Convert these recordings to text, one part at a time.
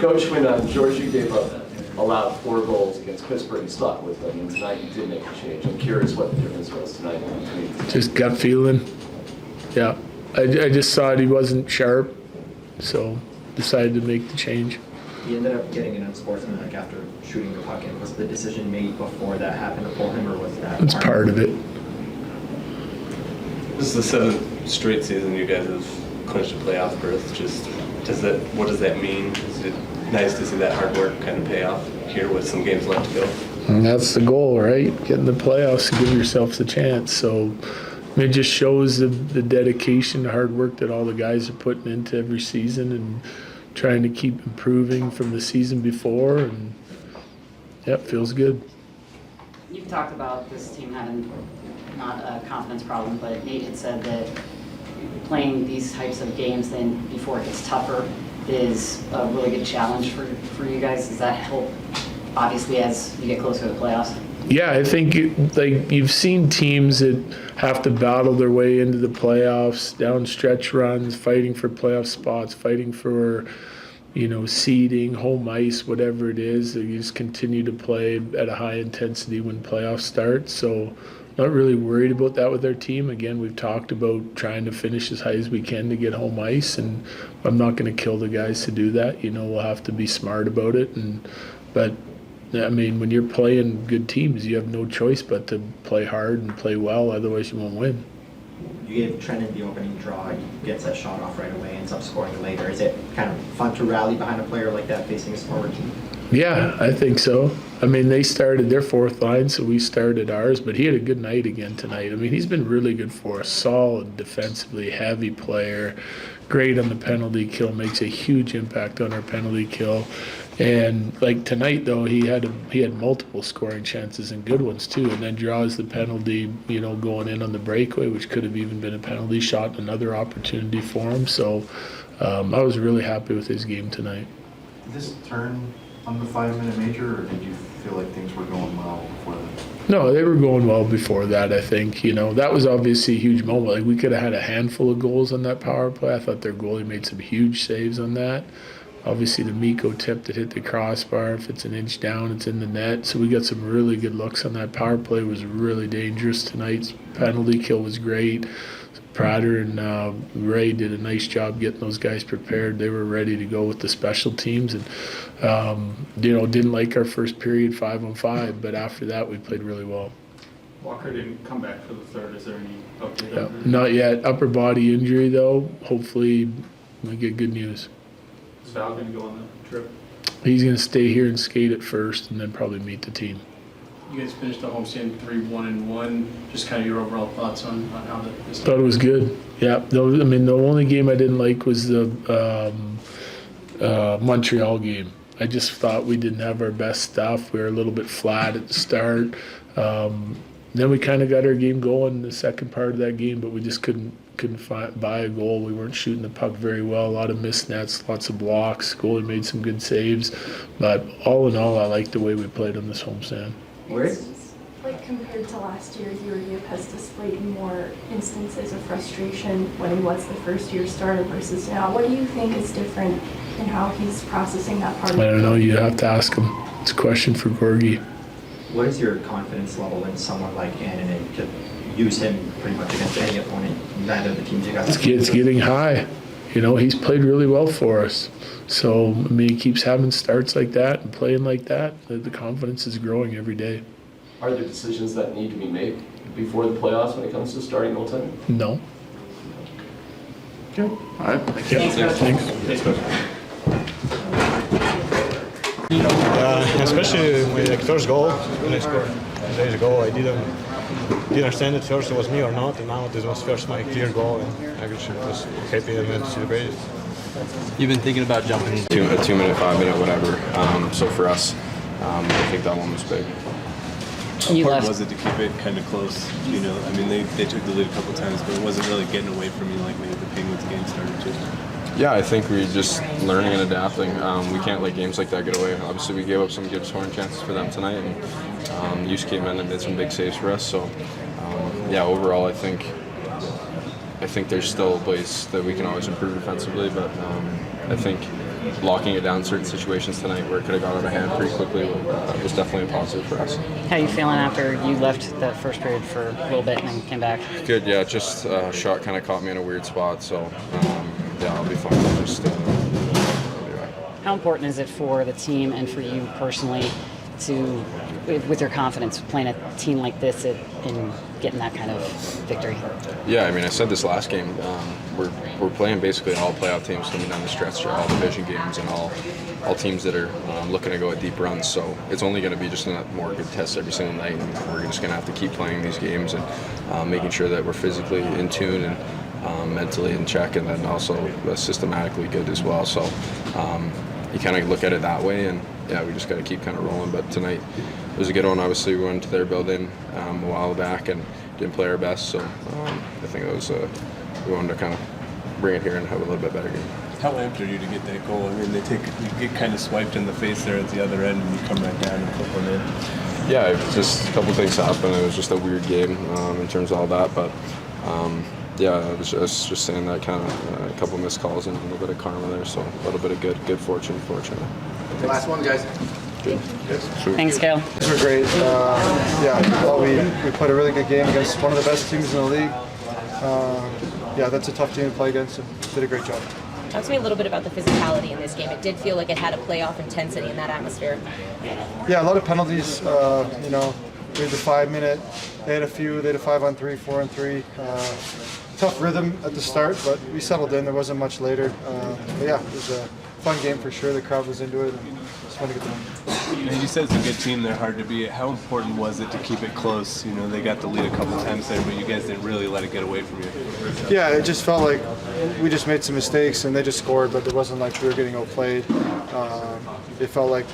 Coach, when Georgia allowed 4 goals against Pittsburgh and stuck with them, and tonight you did make a change. I'm curious what the difference was tonight between. Just gut feeling. Yeah, I just thought he wasn't sharp, so decided to make the change. He ended up getting an unsportsmanlike after shooting the puck in. Was the decision made before that happened to pull him, or was that? It's part of it. This is the 7th straight season you guys have clinched a playoff berth. What does that mean? Is it nice to see that hard work kind of pay off here with some games left to go? And that's the goal, right? Get in the playoffs to give yourself the chance. So it just shows the dedication, the hard work that all the guys are putting into every season and trying to keep improving from the season before. And yeah, it feels good. You've talked about this team having not a confidence problem, but Nate had said that playing these types of games then before it gets tougher is a really good challenge for you guys. Does that help, obviously, as you get closer to the playoffs? Yeah, I think you've seen teams that have to battle their way into the playoffs, down stretch runs, fighting for playoff spots, fighting for, seeding, home ice, whatever it is. You just continue to play at a high intensity when playoffs start. So not really worried about that with our team. Again, we've talked about trying to finish as high as we can to get home ice, and I'm not going to kill the guys to do that. We'll have to be smart about it. But I mean, when you're playing good teams, you have no choice but to play hard and play well, otherwise you won't win. You gave Trenin the opening draw. He gets that shot off right away, ends up scoring later. Is it kind of fun to rally behind a player like that facing a forward team? Yeah, I think so. I mean, they started their 4th line, so we started ours, but he had a good night again tonight. I mean, he's been really good for us. Solid defensively, heavy player, great on the penalty kill, makes a huge impact on our penalty kill. And like tonight, though, he had multiple scoring chances and good ones too, and then draws the penalty, going in on the breakaway, which could have even been a penalty shot, another opportunity for him. So I was really happy with his game tonight. Did this turn on the 5-minute major, or did you feel like things were going well before that? No, they were going well before that, I think. That was obviously a huge moment. Like, we could have had a handful of goals on that power play. I thought their goalie made some huge saves on that. Obviously, the Mikko tip that hit the crossbar, if it's an inch down, it's in the net. So we got some really good looks on that power play. It was really dangerous tonight. Penalty kill was great. Prater and Ray did a nice job getting those guys prepared. They were ready to go with the special teams, and didn't like our first period 5-on-5, but after that we played really well. Walker didn't come back for the third. Is there any update? Yeah, not yet. Upper body injury though. Hopefully we get good news. Is Val going to go on the trip? He's going to stay here and skate at first, and then probably meet the team. You guys finished the homestand 3-1-1. Just kind of your overall thoughts on how this. Thought it was good. Yeah. The only game I didn't like was the Montreal game. I just thought we didn't have our best stuff. We were a little bit flat at the start. Then we kind of got our game going in the second part of that game, but we just couldn't buy a goal. We weren't shooting the puck very well. A lot of missed nets, lots of blocks. Goalie made some good saves, but all in all, I liked the way we played on this homestand. Like compared to last year, Yakov has displayed more instances of frustration when he was the first-year starter versus now. What do you think is different in how he's processing that part of I don't know. You have to ask him. It's a question for Gorgie. What is your confidence level in someone like Annan to use him pretty much against any opponent, neither of the teams you got? It's getting high. He's played really well for us. So, I mean, he keeps having starts like that and playing like that. The confidence is growing every day. Are there decisions that need to be made before the playoffs when it comes to starting goaltending? No. Okay. All right. Thanks. Especially with the first goal, when I scored days ago, I didn't understand at first it was me or not, and now this was first my clear goal, and I was happy and went to celebrate it. You've been thinking about jumping a 2-minute, 5-minute, whatever. So for us, I think that one was big. How hard was it to keep it kind of close? I mean, they took the lead a couple times, but it wasn't really getting away from you like maybe the Penguins game started to. Yeah, I think we're just learning and adapting. We can't let games like that get away. Obviously, we gave up some good scoring chances for them tonight, and Hughes came in and did some big saves for us. So, yeah, overall, I think I think there's still ways that we can always improve defensively, but I think locking it down in certain situations tonight where it could have gone out of hand pretty quickly was definitely a positive for us. How are you feeling after you left the first period for a little bit and then came back? Good, yeah, just shot kind of caught me in a weird spot, so yeah, I'll be fine. Just How important is it for the team and for you personally to, with your confidence, playing a team like this and getting that kind of victory? Yeah, I mean, I said this last game. We're playing basically all playoff teams coming down the stretch, all division games, and all teams that are looking to go at deep runs. So it's only going to be just a more good test every single night, and we're just going to have to keep playing these games and making sure that we're physically in tune and mentally in check, and then also systematically good as well. So you kind of look at it that way, and yeah, we just got to keep kind of rolling. But tonight it was a good one. Obviously, we went to their building a while back and didn't play our best, so I think it was we wanted to kind of bring it here and have a little bit better game. How amped are you to get that goal? I mean, you get kind of swiped in the face there at the other end, and you come right down and put one in. Yeah, it was just a couple things happened. It was just a weird game in terms of all that, but yeah, I was just saying that kind of a couple missed calls and a little bit of karma there, so a little bit of good fortune, fortunately. Last one, guys. Thanks, Cale. These were great. Yeah, I thought we played a really good game against one of the best teams in the league. Yeah, that's a tough team to play against, and did a great job. Talk to me a little bit about the physicality in this game. It did feel like it had a playoff intensity in that atmosphere. Yeah, a lot of penalties. You know, we had the 5-minute. They had a few. They had a 5-on-3, 4-on-3. Tough rhythm at the start, but we settled in. There wasn't much later. But yeah, it was a fun game for sure. The crowd was into it. And it's fun to get the win. And you said it's a good team. They're hard to beat. How important was it to keep it close? You know, they got the lead a couple times there, but you guys didn't really let it get away from you. Yeah, it just felt like we just made some mistakes and they just scored, but it wasn't like we were getting outplayed. It felt like,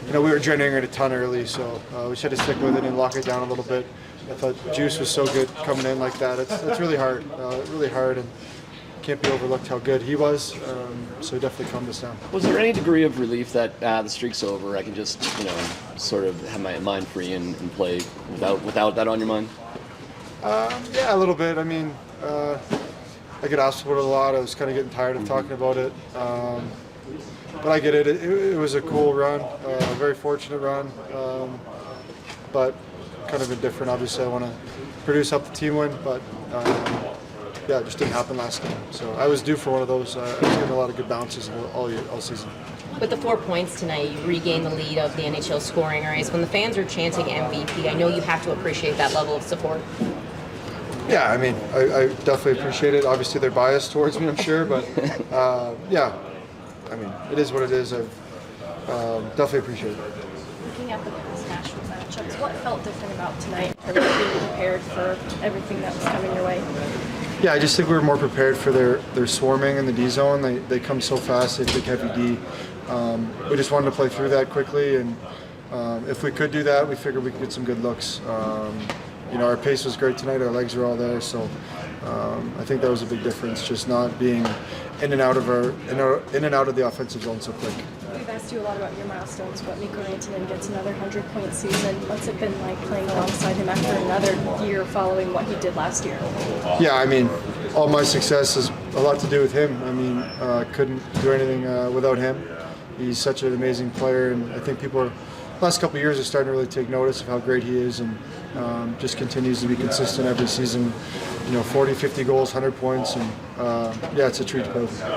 you know, we were generating a ton early, so we should have stick with it and lock it down a little bit. I thought Juice was so good coming in like that. It's really hard, and can't be overlooked how good he was. So he definitely calmed us down. Was there any degree of relief that the streak's over? I can just, you know, sort of have my mind free and play without that on your mind? Yeah, a little bit. I mean, I get asked about it a lot. I was kind of getting tired of talking about it. But I get it. It was a cool run, a very fortunate run. But kind of indifferent. Obviously, I want to produce, help the team win, but yeah, it just didn't happen last game. So I was due for one of those. I was getting a lot of good bounces all season. With the 4 points tonight, you regained the lead of the NHL scoring race. When the fans are chanting MVP, I know you have to appreciate that level of support. Yeah, I mean, I definitely appreciate it. Obviously, they're biased towards me, I'm sure, but yeah, I mean, it is what it is. I've definitely appreciate it. Looking at the past Nashville matchups, what felt different about tonight? Or being prepared for everything that was coming your way? Yeah, I just think we were more prepared for their swarming in the D zone. They come so fast, they take heavy D. We just wanted to play through that quickly, and if we could do that, we figured we could get some good looks. You know, our pace was great tonight. Our legs were all there, so I think that was a big difference. Just not being in and out of the offensive zone so quick. We've asked you a lot about your milestones, but Mikko Rantanen gets another 100-point season. What's it been like playing alongside him after another year following what he did last year? Yeah, I mean, all my success has a lot to do with him. I mean, couldn't do anything without him. He's such an amazing player, and I think last couple of years are starting to really take notice of how great he is, and just continues to be consistent every season. You know, 40, 50 goals, 100 points, and yeah, it's a treat to play with him.